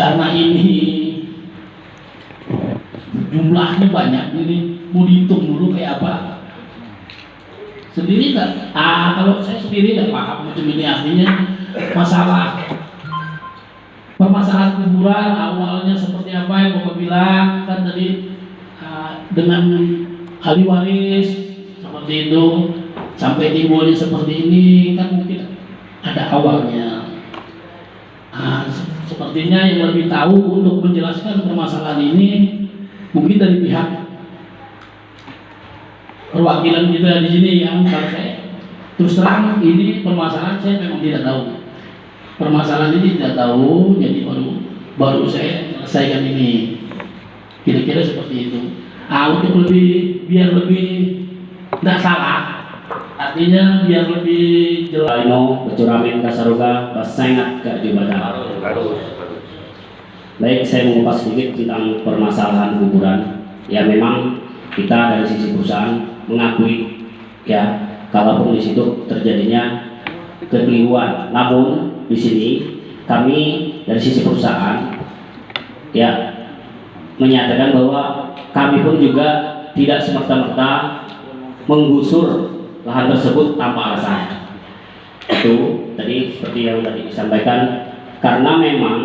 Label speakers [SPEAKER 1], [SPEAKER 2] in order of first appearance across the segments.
[SPEAKER 1] karena ini jumlahnya banyak, ini mau dihitung dulu kayak apa. Sendiri tak? Kalau saya sendiri tidak paham macam ini, artinya masalah permasalahan kuburan awalnya seperti apa yang Bapak bilang kan tadi, dengan ahli waris seperti itu sampai timbulnya seperti ini kan mungkin ada awalnya. Sepertinya yang lebih tahu untuk menjelaskan permasalahan ini mungkin dari pihak perwakilan kita di sini yang saya terus terang ini permasalahan saya memang tidak tahu. Permasalahan ini tidak tahu, jadi baru saya selesaikan ini. Kira-kira seperti itu. Untuk biar lebih tidak salah, artinya biar lebih jelas.
[SPEAKER 2] Ino Becuramin Kasaruga Basengat ke Jumada. Baik, saya mengupas sedikit tentang permasalahan kuburan. Ya, memang kita dari sisi perusahaan mengakui ya, kalaupun di situ terjadinya kekeliruan. Namun di sini kami dari sisi perusahaan ya menyatakan bahwa kami pun juga tidak semerta-merta menggusur lahan tersebut tanpa alasan. Itu tadi seperti yang tadi disampaikan, karena memang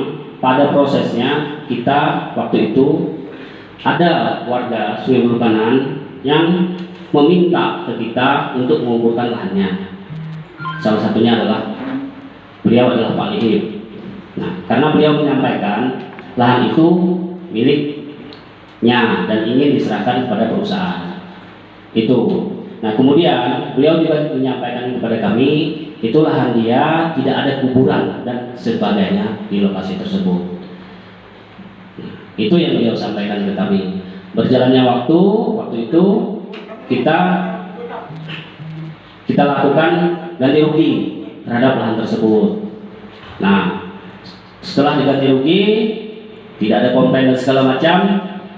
[SPEAKER 2] pada prosesnya kita waktu itu ada warga Sungai Bulu Kanan yang meminta ke kita untuk mengumpulkan lahannya. Salah satunya adalah beliau adalah Pak Lihib. Nah, karena beliau menyampaikan lahan itu miliknya dan ingin diserahkan kepada perusahaan itu. Nah, kemudian beliau juga menyampaikan kepada kami itu lahan dia tidak ada kuburan dan sebagainya di lokasi tersebut. Nah, itu yang beliau sampaikan ke kami. Berjalannya waktu itu kita lakukan ganti rugi terhadap lahan tersebut. Nah, setelah diganti rugi, tidak ada komplain dan segala macam,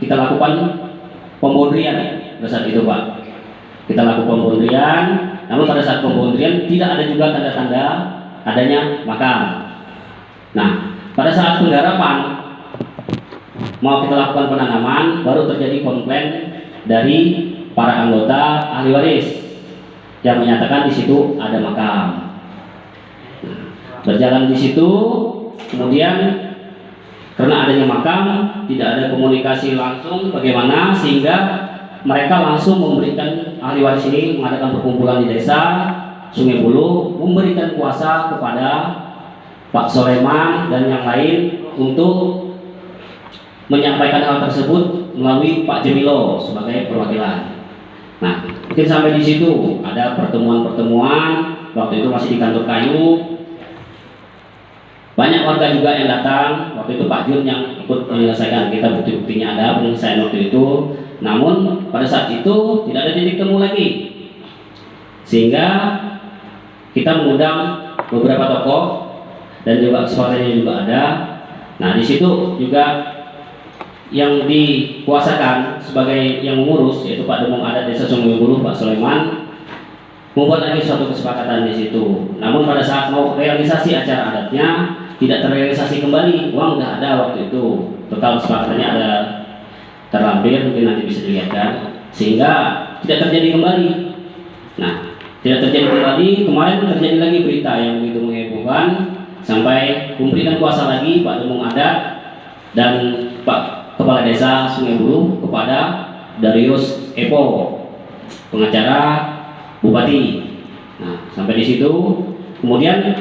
[SPEAKER 2] kita lakukan pembondrian pada saat itu, Pak. Kita lakukan pembondrian, namun pada saat pembondrian tidak ada juga tanda-tanda adanya makam. Nah, pada saat penggarapan mau kita lakukan penanaman, baru terjadi komplain dari para anggota ahli waris yang menyatakan di situ ada makam. Nah, berjalan di situ, kemudian karena adanya makam, tidak ada komunikasi langsung bagaimana sehingga mereka langsung memberikan ahli waris ini mengadakan perkumpulan di desa Sungai Bulu, memberikan kuasa kepada Pak Soleman dan yang lain untuk menyampaikan hal tersebut melalui Pak Jemilo sebagai perwakilan. Nah, mungkin sampai di situ ada pertemuan-pertemuan. Waktu itu masih di kantor kayu. Banyak warga juga yang datang. Waktu itu Pak Jun yang ikut menyelesaikan, kita bukti-buktinya ada penyelesaian waktu itu. Namun pada saat itu tidak ada titik temu lagi, sehingga kita mengundang beberapa tokoh dan juga suaranya juga ada. Nah, di situ juga yang dikuasakan sebagai yang mengurus yaitu Pak Demong Adat Desa Sungai Bulu, Pak Soleman, membuat lagi suatu kesepakatan di situ. Namun pada saat mau realisasi acara adatnya tidak terrealisasi kembali, uang nggak ada waktu itu. Total kesepakatannya ada terlampir, mungkin nanti bisa dilihatkan, sehingga tidak terjadi kembali. Nah, tidak terjadi kembali. Kemarin terjadi lagi berita yang begitu menghebohkan sampai memberikan kuasa lagi Pak Demong Adat dan Pak Kepala Desa Sungai Bulu kepada Darius Epo, pengacara Bupati. Nah, sampai di situ kemudian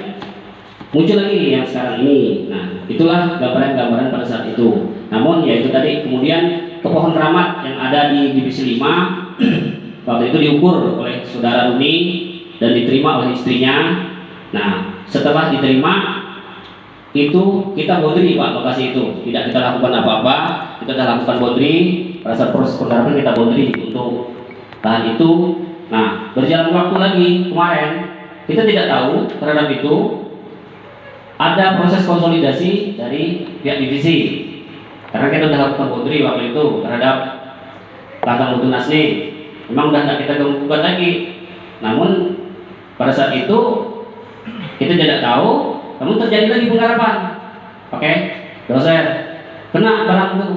[SPEAKER 2] muncul lagi yang sekarang ini. Nah, itulah gambaran-gambaran pada saat itu. Namun ya itu tadi, kemudian ke pohon keramat yang ada di divisi 5 waktu itu diukur oleh saudara Rumi dan diterima oleh istrinya. Nah, setelah diterima itu kita bondri, Pak, lokasi itu tidak kita lakukan apa-apa, kita sudah lakukan bondri. Pada saat proses penggarapan kita bondri untuk lahan itu. Nah, berjalan waktu lagi kemarin kita tidak tahu terhadap itu ada proses konsolidasi dari pihak divisi, karena kita sudah lakukan bondri waktu itu terhadap Kantang Mutu Nasni. Memang sudah tidak kita gugat lagi, namun pada saat itu kita tidak tahu. Namun terjadi lagi penggarapan. Oke. dosen, kena barang itu,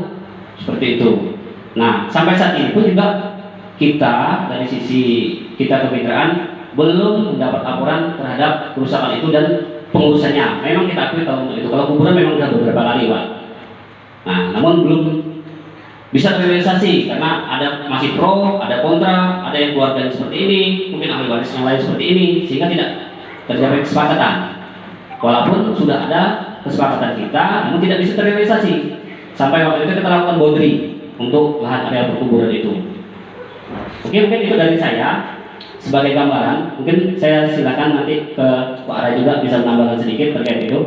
[SPEAKER 2] seperti itu. Nah, sampai saat ini pun juga kita dari sisi kita kemitraan belum mendapat laporan terhadap kerusakan itu dan pengurusnya. Memang kita akui tahun itu kalau kuburan memang sudah beberapa kali, Pak. Nah, namun belum bisa terrealisasi karena ada masih pro, ada kontra, ada yang keluarga seperti ini, mungkin ahli waris yang lain seperti ini, sehingga tidak tercapai kesepakatan. Walaupun sudah ada kesepakatan kita, namun tidak bisa terrealisasi. Sampai waktu itu kita lakukan boundary untuk lahan area perkuburan itu. Oke, mungkin itu dari saya sebagai gambaran. Mungkin saya silakan nanti ke Pak Ara juga bisa menambahkan sedikit terkait itu.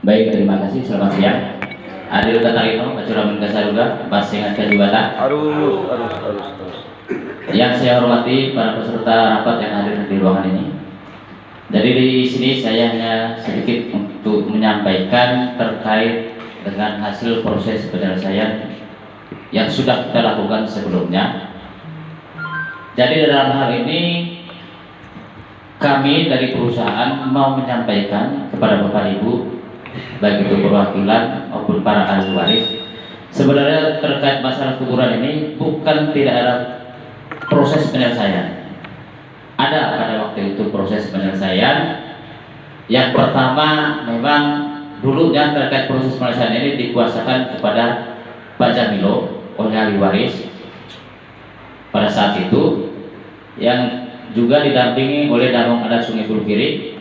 [SPEAKER 3] Baik, terima kasih. Selamat siang. Adil Katarino, Kacuraman Kasaruga, Pasingan Kajubata.
[SPEAKER 4] Harus.
[SPEAKER 3] Yang saya hormati para peserta rapat yang hadir di ruangan ini. Jadi di sini saya hanya sedikit untuk menyampaikan terkait dengan hasil proses penyelesaian yang sudah kita lakukan sebelumnya. Jadi dalam hal ini kami dari perusahaan mau menyampaikan kepada Bapak Ibu, baik itu perwakilan maupun para ahli waris, sebenarnya terkait masalah kuburan ini bukan tidak ada proses penyelesaian. Ada pada waktu itu proses penyelesaian. Yang pertama, memang dulunya terkait proses penyelesaian ini dikuasakan kepada Pak Jamilo oleh ahli waris pada saat itu, yang juga didampingi oleh Damong Adat Sungai Bulu Kiri,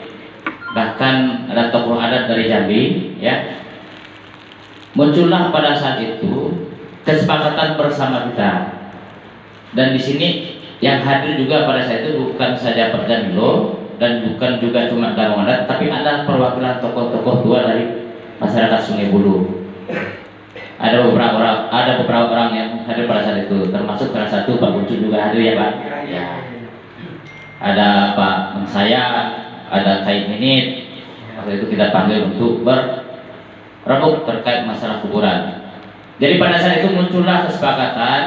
[SPEAKER 3] bahkan ada tokoh adat dari Jambi, ya. Muncullah pada saat itu kesepakatan bersama kita, dan di sini yang hadir juga pada saat itu bukan saja Pak Jamilo dan bukan juga cuma Damong Adat, tapi ada perwakilan tokoh-tokoh tua dari masyarakat Sungai Bulu. Ada beberapa orang yang hadir pada saat itu, termasuk salah satu Pak Buncu juga hadir, ya Pak. Ya. Ada Pak Mensaya, ada Kait Minit. Waktu itu kita panggil untuk berrebut terkait masalah kuburan. Jadi pada saat itu muncullah kesepakatan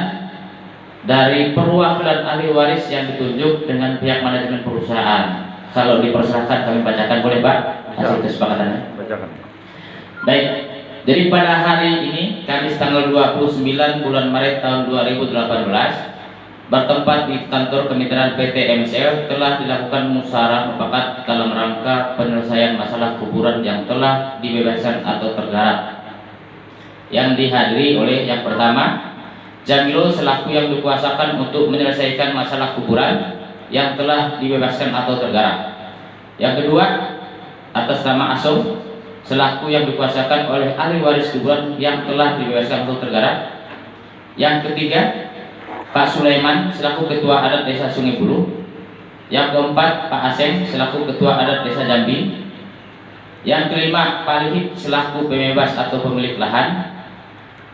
[SPEAKER 3] dari perwakilan ahli waris yang ditunjuk dengan pihak manajemen perusahaan. Kalau dipersilahkan kami bacakan, boleh Pak hasil kesepakatannya?
[SPEAKER 4] Bacakan.
[SPEAKER 3] Baik. Jadi pada hari ini, Kamis tanggal 29 bulan Maret tahun 2018, bertempat di kantor kemitraan PT MSL, telah dilakukan musyawarah mufakat dalam rangka penyelesaian masalah kuburan yang telah dibebaskan atau tergarap. Yang dihadiri oleh yang pertama, Jamilo selaku yang dikuasakan untuk menyelesaikan masalah kuburan yang telah dibebaskan atau tergarap. Yang kedua, atas nama Asom selaku yang dikuasakan oleh ahli waris kuburan yang telah dibebaskan atau tergarap. Yang ketiga, Pak Sulaiman selaku ketua adat desa Sungai Bulu. Yang keempat, Pak Aseng selaku ketua adat desa Jambi. Yang kelima, Pak Lihit selaku pembebas atau pemilik lahan.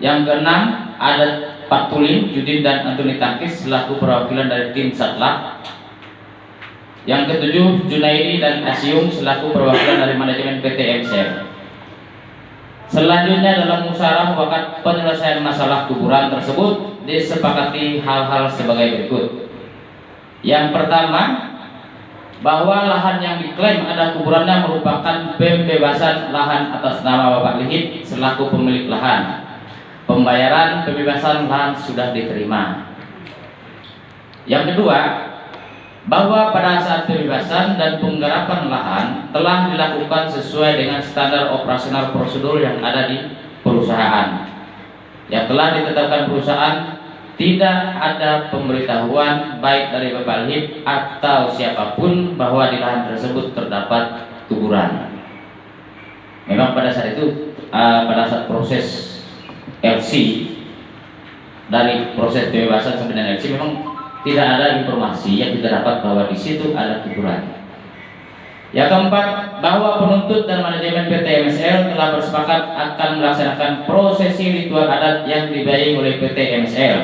[SPEAKER 3] Yang keenam, ada Pak Tulim, Judin dan Antoni Tangkis selaku perwakilan dari tim Satlak. Yang ketujuh, Junaidi dan Asium selaku perwakilan dari manajemen PT MSL. Selanjutnya dalam musyawarah mufakat penyelesaian masalah kuburan tersebut disepakati hal-hal sebagai berikut. Yang pertama, bahwa lahan yang diklaim ada kuburannya merupakan pembebasan lahan atas nama Bapak Lihit selaku pemilik lahan. Pembayaran pembebasan lahan sudah diterima. Yang kedua, bahwa pada saat pembebasan dan penggarapan lahan telah dilakukan sesuai dengan standar operasional prosedur yang ada di perusahaan. Yang telah ditetapkan perusahaan, tidak ada pemberitahuan baik dari Bapak Lihit atau siapapun bahwa di lahan tersebut terdapat kuburan. Memang pada saat itu, pada saat proses LC, dari proses pembebasan sampai dengan LC, memang tidak ada informasi yang kita dapat bahwa di situ ada kuburan. Yang keempat, bahwa penuntut dan manajemen PT MSL telah bersepakat akan melaksanakan prosesi ritual adat yang dibiayai oleh PT MSL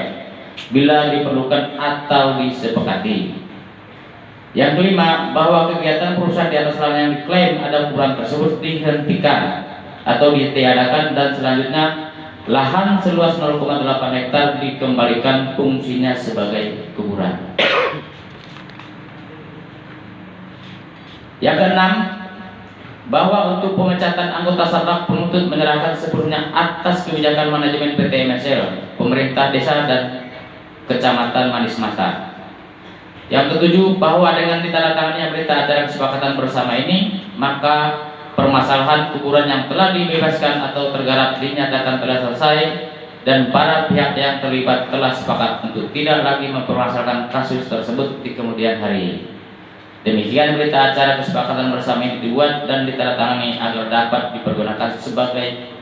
[SPEAKER 3] bila diperlukan atau disepakati. Yang kelima, bahwa kegiatan perusahaan di atas lahan yang diklaim ada kuburan tersebut dihentikan atau ditiadakan, dan selanjutnya lahan seluas 0,8 hektar dikembalikan fungsinya sebagai kuburan. Yang keenam, bahwa untuk pemecatan anggota saraf penuntut menyerahkan sepenuhnya atas kebijakan manajemen PT MSL, pemerintah desa dan kecamatan Manis Mata. Yang ketujuh, bahwa dengan ditandatangannya berita acara kesepakatan bersama ini, maka permasalahan kuburan yang telah dibebaskan atau tergarap dinyatakan telah selesai dan para pihak yang terlibat telah sepakat untuk tidak lagi mempermasalahkan kasus tersebut di kemudian hari. Demikian berita acara kesepakatan bersama ini dibuat dan ditandatangani agar dapat dipergunakan sebagai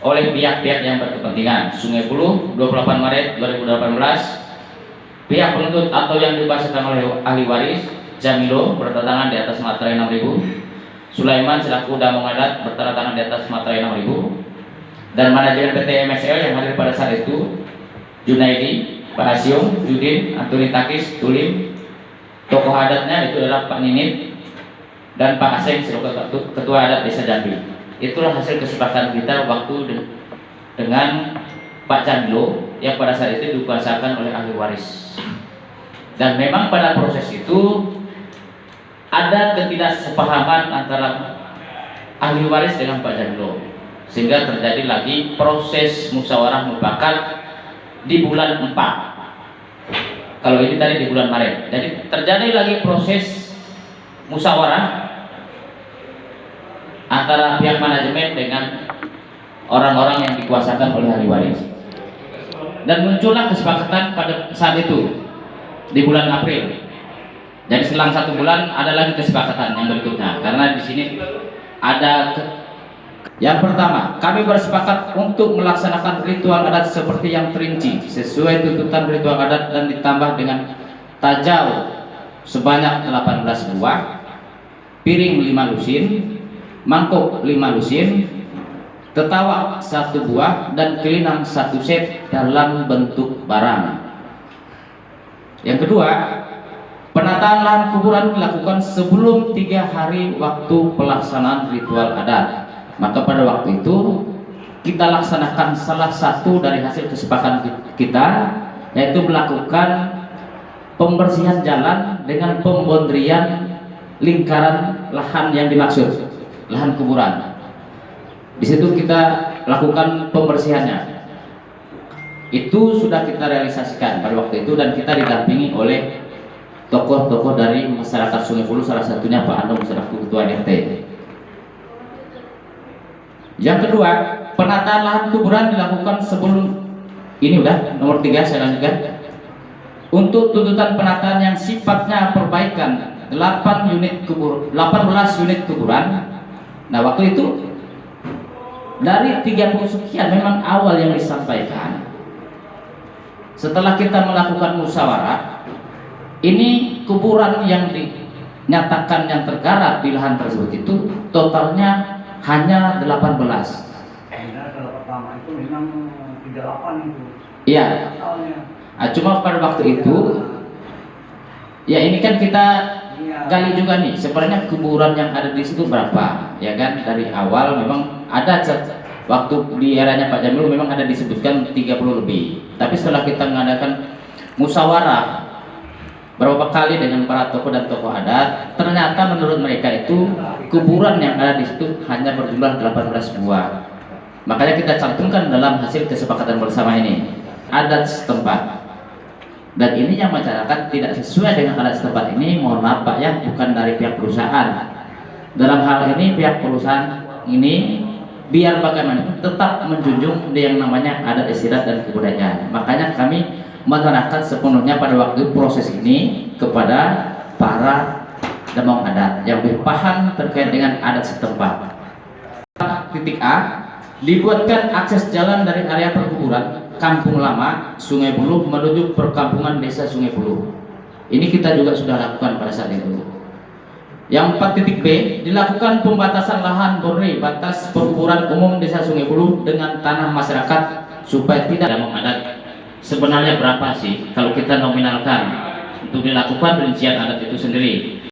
[SPEAKER 3] oleh pihak-pihak yang berkepentingan. Sungai Buloh, 28 Maret 2018. Pihak penuntut atau yang dibacakan oleh ahli waris Jamilo bertanda tangan di atas materai 6.000, Sulaiman selaku damong adat bertanda tangan di atas materai 6.000, dan manajemen PT MSL yang hadir pada saat itu Junaidi, Pak Hasyum, Judin, Antoni Takis, Tulim. Tokoh adatnya itu adalah Pak Ninit dan Pak Aseng selaku ketua adat Desa Jambi. Itulah hasil kesepakatan kita waktu dengan Pak Jamilo yang pada saat itu dikuasakan oleh ahli waris. Dan memang pada proses itu ada ketidaksepahaman antara ahli waris dengan Pak Jamilo, sehingga terjadi lagi proses musyawarah mufakat di bulan 4. Kalau ini tadi di bulan Maret. Jadi terjadi lagi proses musyawarah antara pihak manajemen dengan orang-orang yang dikuasakan oleh ahli waris. Dan muncullah kesepakatan pada saat itu di bulan April. Jadi selang 1 bulan ada lagi kesepakatan yang berikutnya. Karena di sini ada yang pertama, kami bersepakat untuk melaksanakan ritual adat seperti yang terinci sesuai tuntutan ritual adat dan ditambah dengan tajau sebanyak 18 buah, piring 5 lusin, mangkuk 5 lusin, tetawak 1 buah, dan kelinang 1 set dalam bentuk barang. Yang kedua, penataan lahan kuburan dilakukan sebelum 3 hari waktu pelaksanaan ritual adat. Maka pada waktu itu kita laksanakan salah satu dari hasil kesepakatan kita, yaitu melakukan pembersihan jalan dengan pembondrian lingkaran lahan yang dimaksud, lahan kuburan. Di situ kita lakukan pembersihannya. Itu sudah kita realisasikan pada waktu itu dan kita didampingi oleh tokoh-tokoh dari masyarakat Sungai Buloh, salah satunya Pak Andong selaku ketua RT. Yang kedua, penataan lahan kuburan dilakukan sebelum ini udah nomor 3 saya lanjutkan. Untuk tuntutan penataan yang sifatnya perbaikan 18 unit kuburan. Nah, waktu itu dari 30 sekian memang awal yang disampaikan. Setelah kita melakukan musyawarah, ini kuburan yang dinyatakan yang tergarap di lahan tersebut itu totalnya hanya 18.
[SPEAKER 4] Pertama itu memang 38 itu.
[SPEAKER 3] Iya. Nah, cuma pada waktu itu ya ini kan kita gali juga nih sebenarnya kuburan yang ada di situ berapa, ya kan? Dari awal memang ada waktu di eranya Pak Jamil memang ada disebutkan 30 lebih. Tapi setelah kita mengadakan musyawarah berapa kali dengan para tokoh dan tokoh adat, ternyata menurut mereka itu kuburan yang ada di situ hanya berjumlah 18 buah. Makanya kita cantumkan dalam hasil kesepakatan bersama ini adat setempat. Dan ini yang masyarakat tidak sesuai dengan adat setempat ini, mohon maaf Pak ya, bukan dari pihak perusahaan. Dalam hal ini pihak perusahaan ini biar bagaimanapun tetap menjunjung yang namanya adat istiadat dan kebudayaan. Makanya kami menyerahkan sepenuhnya pada waktu proses ini kepada para damong adat yang lebih paham terkait dengan adat setempat. Titik A, dibuatkan akses jalan dari area perkuburan Kampung Lama Sungai Buloh menuju perkampungan Desa Sungai Buloh. Ini kita juga sudah lakukan pada saat itu. Yang 4.B, dilakukan pembatasan lahan boundary batas perkuburan umum Desa Sungai Buloh dengan tanah masyarakat supaya tidak damong adat. Sebenarnya berapa sih kalau kita nominalkan untuk dilakukan rincian adat itu sendiri?